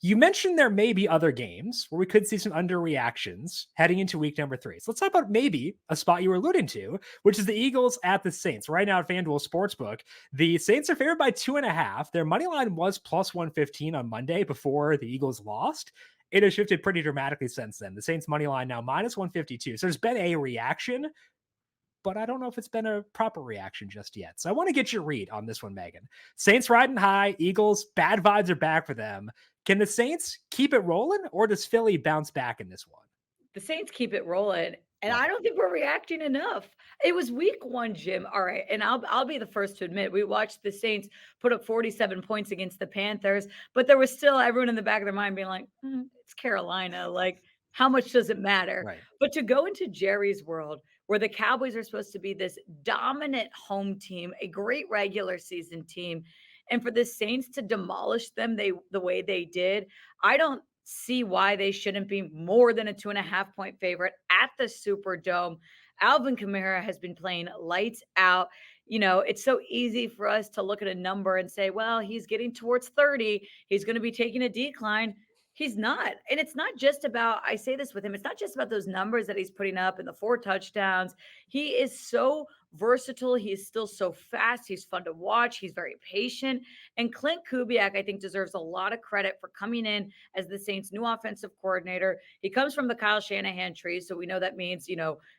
You mentioned there may be other games where we could see some underreactions heading into week number 3. So let's talk about maybe a spot you were alluding to, which is the Eagles at the Saints. Right now at FanDuel Sportsbook, the Saints are favored by 2.5. Their money line was plus 115 on Monday before the Eagles lost. It has shifted pretty dramatically since then. The Saints money line now minus 152. So there's been a reaction, but I don't know if it's been a proper reaction just yet. So I want to get your read on this one, Megan. Saints riding high, Eagles, bad vibes are back for them. Can the Saints keep it rolling, or does Philly bounce back in this one? The Saints keep it rolling, and Love I it. don't think we're reacting enough. It was week 1, Jim. All right, and I'll be the first to admit we watched the Saints put up 47 points against the Panthers, but there was still everyone in the back of their mind being like, "It's Carolina. Like, how much does it matter?" Right. But to go into Jerry's world, where the Cowboys are supposed to be this dominant home team, a great regular season team, and for the Saints to demolish them the way they did, I don't see why they shouldn't be more than a 2.5 point favorite at the Superdome. Alvin Kamara has been playing lights out. It's so easy for us to look at a number and say, well, he's getting towards 30. He's going to be taking a decline. He's not. And it's not just about, I say this with him, it's not just about those numbers that he's putting up and the 4 touchdowns. He is so versatile. He is still so fast. He's fun to watch. He's very patient. And Clint Kubiak, I think, deserves a lot of credit for coming in as the Saints' new offensive coordinator. He comes from the Kyle Shanahan tree, so we know that means,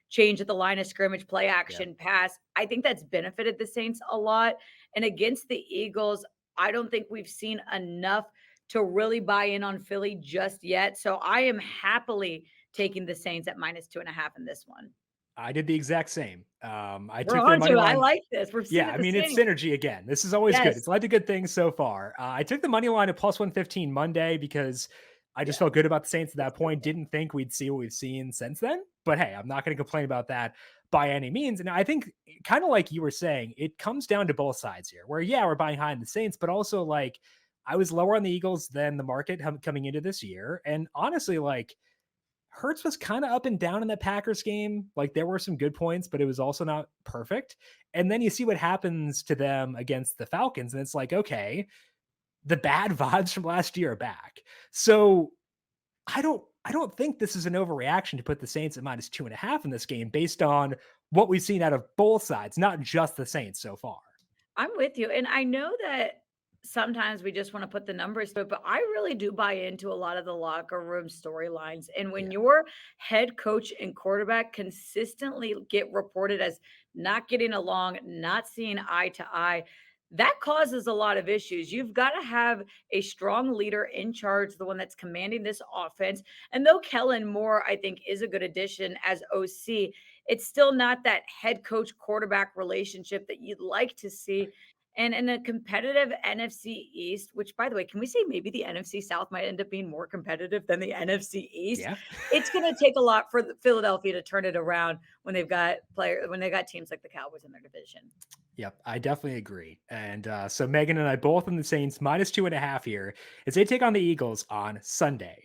change at the line of scrimmage, play Yeah. action, pass. I think that's benefited the Saints a lot. And against the Eagles, I don't think we've seen enough to really buy in on Philly just yet. So I am happily taking the Saints at minus 2.5 in this one. I did the exact same. I We're took their on money to it. I line. like this. We're seeing Yeah, it I the mean, it's same. synergy again. This is always good. Yes. It's led to good things so far. I took the money line at plus 115 Monday because I just Yeah. felt good about the Saints at It's that so point. good. Didn't think we'd see what we've seen since then. But hey, I'm not going to complain about that by any means. And I think, kind of like you were saying, it comes down to both sides here, where, yeah, we're buying high in the Saints, but also like I was lower on the Eagles than the market coming into this year. And honestly, like, Hurts was kind of up and down in that Packers game. Like there were some good points, but it was also not perfect. And then you see what happens to them against the Falcons, and it's like, okay, the bad vibes from last year are back. So I don't think this is an overreaction to put the Saints at minus 2.5 in this game based on what we've seen out of both sides, not just the Saints so far. I'm with you. And I know that sometimes we just want to put the numbers to it, but I really do buy into a lot of the locker room storylines. And when Yeah. your head coach and quarterback consistently get reported as not getting along, not seeing eye to eye, that causes a lot of issues. You've got to have a strong leader in charge, the one that's commanding this offense. And though Kellen Moore, I think, is a good addition as OC, it's still not that head coach quarterback relationship that you'd like to see. And in a competitive NFC East, which by the way, can we say maybe the NFC South might end up being more competitive than the NFC East? Yeah. It's going to take a lot for Philadelphia to turn it around when they got teams like the Cowboys in their division. Yep, I definitely agree. And so Megan and I both in the Saints minus 2.5 here as they take on the Eagles on Sunday.